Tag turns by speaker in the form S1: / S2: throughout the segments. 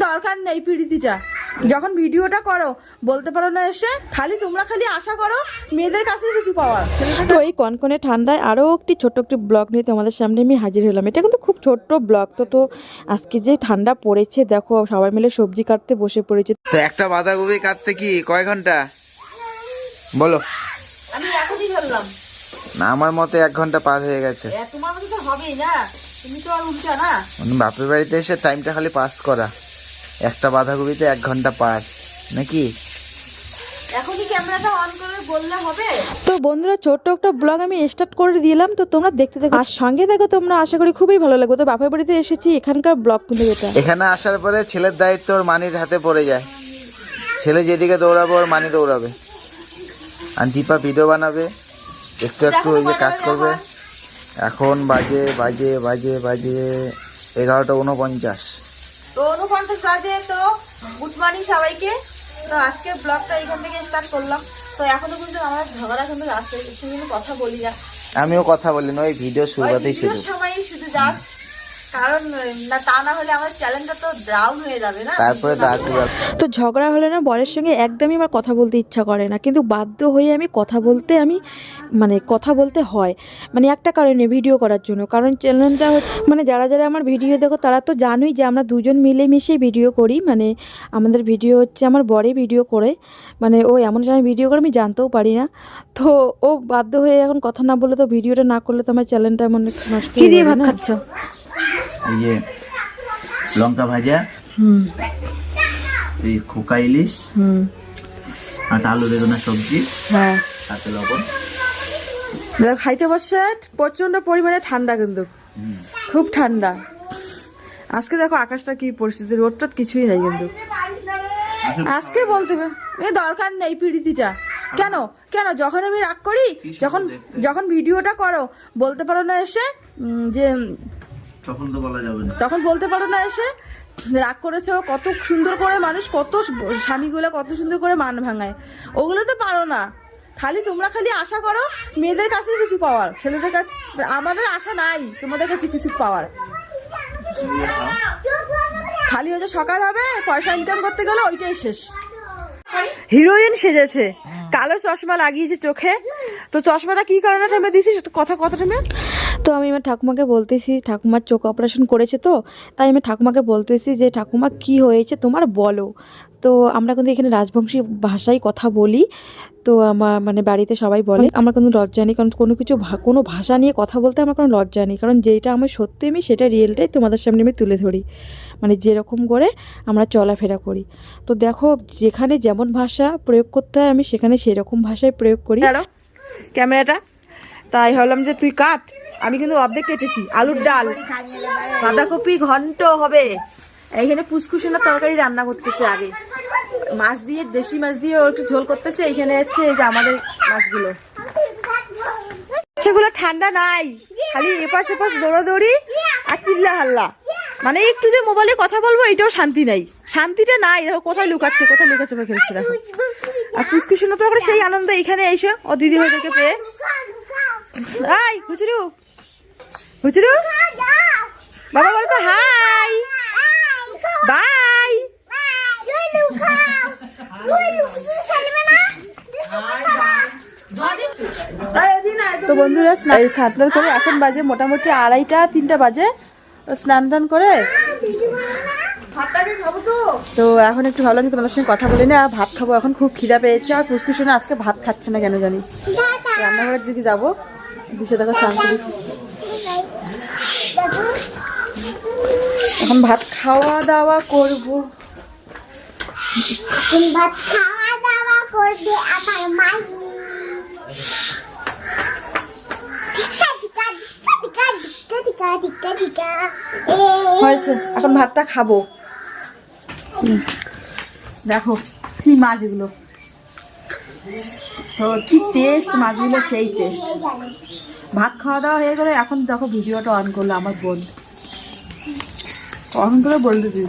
S1: দরকার নেই পিড়িতিটা। যখন ভিডিওটা করো বলতে পারো না এসে, তোমরা খালি আশা করো মেয়েদের কাছে কিছু পাওয়ার।
S2: তো এই কনকনে ঠান্ডায় আরও একটি ছোট্ট একটি ব্লগ নিয়ে তোমাদের সামনে আমি হাজির হলাম। এটা কিন্তু খুব ছোট্ট ব্লগ। তো আজকে যে ঠান্ডা পড়েছে দেখো, সবাই মিলে সবজি কাটতে বসে পড়েছে।
S3: তো একটা বাঁধাকপি কাটতে কি কয় ঘন্টা বলো?
S1: আমি এখনই ধরলাম
S3: না, আমার মতে 1 ঘন্টা পার হয়ে গেছে।
S1: তোমার মতো তো হবেই না, তুমি তো আর উল্টা না।
S3: বাপের বাড়িতে এসে টাইমটা খালি পাস করা, একটা বাঁধাকপিতে 1 ঘন্টা পার নাকি?
S1: এখনই ক্যামেরাটা অন করে বললে হবে?
S2: তো বন্ধুরা, ছোট্ট একটা ব্লগ আমি স্টার্ট করে দিলাম। তো তোমরা দেখতে দেখো আর সঙ্গে দেখো, তোমরা আশা করি খুবই ভালো লাগবে। তো বাপের বাড়িতে এসেছি, এখানকার ব্লগ কিন্তু এটা।
S3: এখানে আসার পরে ছেলের দায়িত্ব ওর মানির হাতে পড়ে যায়। ছেলে যেদিকে দৌড়াবে ওর মানি দৌড়াবে, আর দীপা ভিডিও বানাবে, একটু একটু ওই যে কাজ করবে। এখন বাজে 11:49।
S1: তো 49 বাজে। তো গুড মর্নিং সবাইকে। তো আজকে ব্লগটা এখান থেকে স্টার্ট করলাম। তো এখনো কিন্তু আমার ঝগড়া কিন্তু আসছে, কিন্তু কথা বলি না।
S3: আমিও কথা বলি না, ওই ভিডিও শুরুতেই শুধু
S1: সময়ই শুধু জাস্ট, কারণ না তা না হলে আমার চ্যানেলটা তো ডাউন হয়ে যাবে না।
S3: তারপরে
S2: তো ঝগড়া হলে না বরের সঙ্গে একদমই আমার কথা বলতে ইচ্ছা করে না, কিন্তু বাধ্য হয়ে আমি কথা বলতে হয়। মানে একটা কারণে, ভিডিও করার জন্য। কারণ চ্যানেলটা মানে যারা যারা আমার ভিডিও দেখো তারা তো জানোই যে আমরা দুজন মিলেমিশে ভিডিও করি। মানে আমাদের ভিডিও হচ্ছে, আমার বরে ভিডিও করে, মানে ও এমন সময় ভিডিও করে আমি জানতেও পারি না। তো ও বাধ্য হয়ে এখন কথা না বললে, তো ভিডিওটা না করলে তো আমার চ্যানেলটা মনে নষ্ট হয়ে যাবে। ভাত খাচ্ছ?
S3: ये लंका भाजा, खोका इलिश, आलू बेगुना सब्जी,
S2: হ্যাঁ,
S3: हाथे लवण।
S2: খাইতে বসে প্রচন্ড পরিমাণে ঠান্ডা, কিন্তু খুব ঠান্ডা। আজকে দেখো আকাশটা কি পরিস্থিতি, রোদটা কিছুই নাই কিন্তু আজকে। বলতে দরকার নেই পিড়িতিটা। কেন কেন যখন আমি রাগ করি, যখন ভিডিওটা করো বলতে পারো না এসে যে,
S3: তখন তো বলা যাবে না,
S2: তখন বলতে পারো না এসে রাগ করেছো। কত সুন্দর করে মানুষ, কত স্বামীগুলো কত সুন্দর করে মান ভাঙায়, ওগুলো তো পারো না। তোমরা খালি আশা করো মেয়েদের কাছে কিছু পাওয়ার, ছেলেদের কাছে আমাদের আশা নাই তোমাদের কাছে কিছু পাওয়ার। খালি ওই যে সকাল হবে, পয়সা ইনকাম করতে গেলে ওইটাই শেষ। হিরোইন সেজেছে, কালো চশমা লাগিয়েছে চোখে। তো চশমাটা কি কারণে থেমে দিয়েছিস, কথা থেমে। তো আমি আমার ঠাকুমাকে বলতেছি, ঠাকুমার চোখ অপারেশন করেছে, তো তাই আমি ঠাকুমাকে বলতেছি যে ঠাকুমা কি হয়েছে তোমার বলো। তো আমরা কিন্তু এখানে রাজবংশী ভাষায় কথা বলি। তো আমার মানে বাড়িতে সবাই বলে, আমার কোনো লজ্জা নেই। কারণ কোনো ভাষা নিয়ে কথা বলতে আমার কোনো লজ্জা নেই। কারণ যেটা আমার সত্যি, আমি সেটা রিয়েলটাই তোমাদের সামনে আমি তুলে ধরি। মানে যেরকম করে আমরা চলাফেরা করি। তো দেখো, যেখানে যেমন ভাষা প্রয়োগ করতে হয় আমি সেখানে সেরকম ভাষায় প্রয়োগ করি। ক্যামেরাটা তাই ভাবলাম যে তুই কাট, আমি কিন্তু অর্ধেক কেটেছি। আলুর ডাল, বাঁধাকপি ঘন্ট হবে। এইখানে পুষ্কুসোনার তরকারি রান্না করতেছে। আগে মাছ দিয়ে, দেশি মাছ দিয়ে ও একটু ঝোল করতেছে। এইখানে হচ্ছে এই যে আমাদের মাছগুলো, সেগুলো ঠান্ডা নাই, খালি এপাশ এপাশ দৌড়াদৌড়ি আর চিল্লা হাল্লা। মানে একটু যে মোবাইলে কথা বলবো এটাও শান্তি নাই, শান্তিটা নাই। দেখো কোথায় লুকাচ্ছে খেলছে দেখো। আর পুষ্কুসোনা তো এখন সেই আনন্দ এখানে এসে ও দিদি ভাইদেরকে পেয়ে। হাই হুচুরু, বাবা বলো তো হাই বাই। তো বন্ধুরা স্নান করে এখন বাজে মোটামুটি 2:30-3টা বাজে। স্নান টান করে তো এখন একটু ভালো লাগে তোমাদের সঙ্গে কথা বলি না, ভাত খাবো। এখন খুব খিদা পেয়েছে। আর পুষ্কুসোনা আজকে ভাত খাচ্ছে না কেন জানি। রান্নাঘরের দিকে যাবো, দিশে দেখো স্নান করেছি। এখন ভাত খাওয়া দাওয়া করবো। হয়েছে, এখন ভাতটা খাবো। দেখো কি মাছ এগুলো, তো কি টেস্ট মাছগুলো, সেই টেস্ট। ভাত খাওয়া দাওয়া হয়ে গেলে এখন দেখো ভিডিওটা অন করলো আমার বোন। অন করে বলতে দিই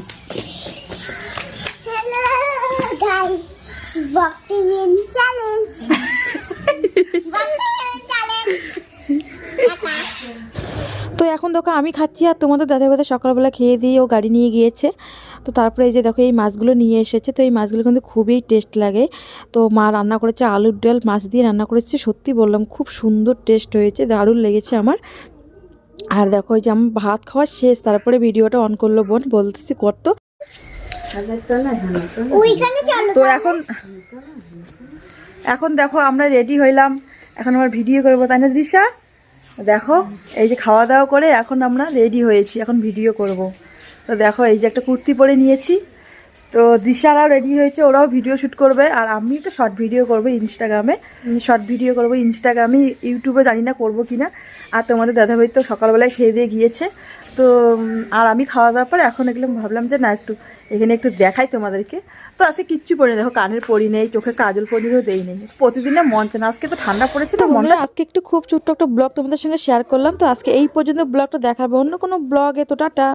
S2: তো এখন দেখো আমি খাচ্ছি, আর তোমাদের দাদা সকালবেলা খেয়ে দিয়ে ও গাড়ি নিয়ে গিয়েছে। তো তারপরে এই যে দেখো এই মাছগুলো নিয়ে এসেছে, তো এই মাছগুলো কিন্তু খুবই টেস্ট লাগে। তো মা রান্না করেছে আলুর ডাল মাছ দিয়ে রান্না করেছে, সত্যি বললাম খুব সুন্দর টেস্ট হয়েছে, দারুণ লেগেছে আমার। আর দেখো এই যে আমার ভাত খাওয়া শেষ, তারপরে ভিডিওটা অন করলো বোন, বলতেছি করতো। তো এখন দেখো আমরা রেডি হইলাম, এখন আমার ভিডিও করবো, তাই না দৃশ্যা? দেখো এই যে খাওয়া দাওয়া করে এখন আমরা রেডি হয়েছি, এখন ভিডিও করব। তো দেখো এই যে একটা কুর্তি পরে নিয়েছি, তো দিশারাও রেডি হয়েছে, ওরাও ভিডিও শ্যুট করবে, আর আমি তো শর্ট ভিডিও করবো ইনস্টাগ্রামে, ইউটিউবে জানি না করবো কিনা। আর তোমাদের দাদাভাই তো সকালবেলায় খেয়ে দিয়ে গিয়েছে, তো আর আমি খাওয়া দাওয়ার পর এখন এগুলো ভাবলাম যে না একটু এখানে একটু দেখাই তোমাদেরকে। তো আজকে কিচ্ছু পরি দেখো, কানের পরি নেই, চোখে কাজল পরিও দেই নেই, প্রতিদিনে মন চায় না, আজকে তো ঠান্ডা পড়েছে তো মনটা। আজকে একটু খুব ছোট্ট একটা ব্লগ তোমাদের সঙ্গে শেয়ার করলাম, তো আজকে এই পর্যন্ত ব্লগটা দেখাবে, অন্য কোনো ব্লগে তো টাটা।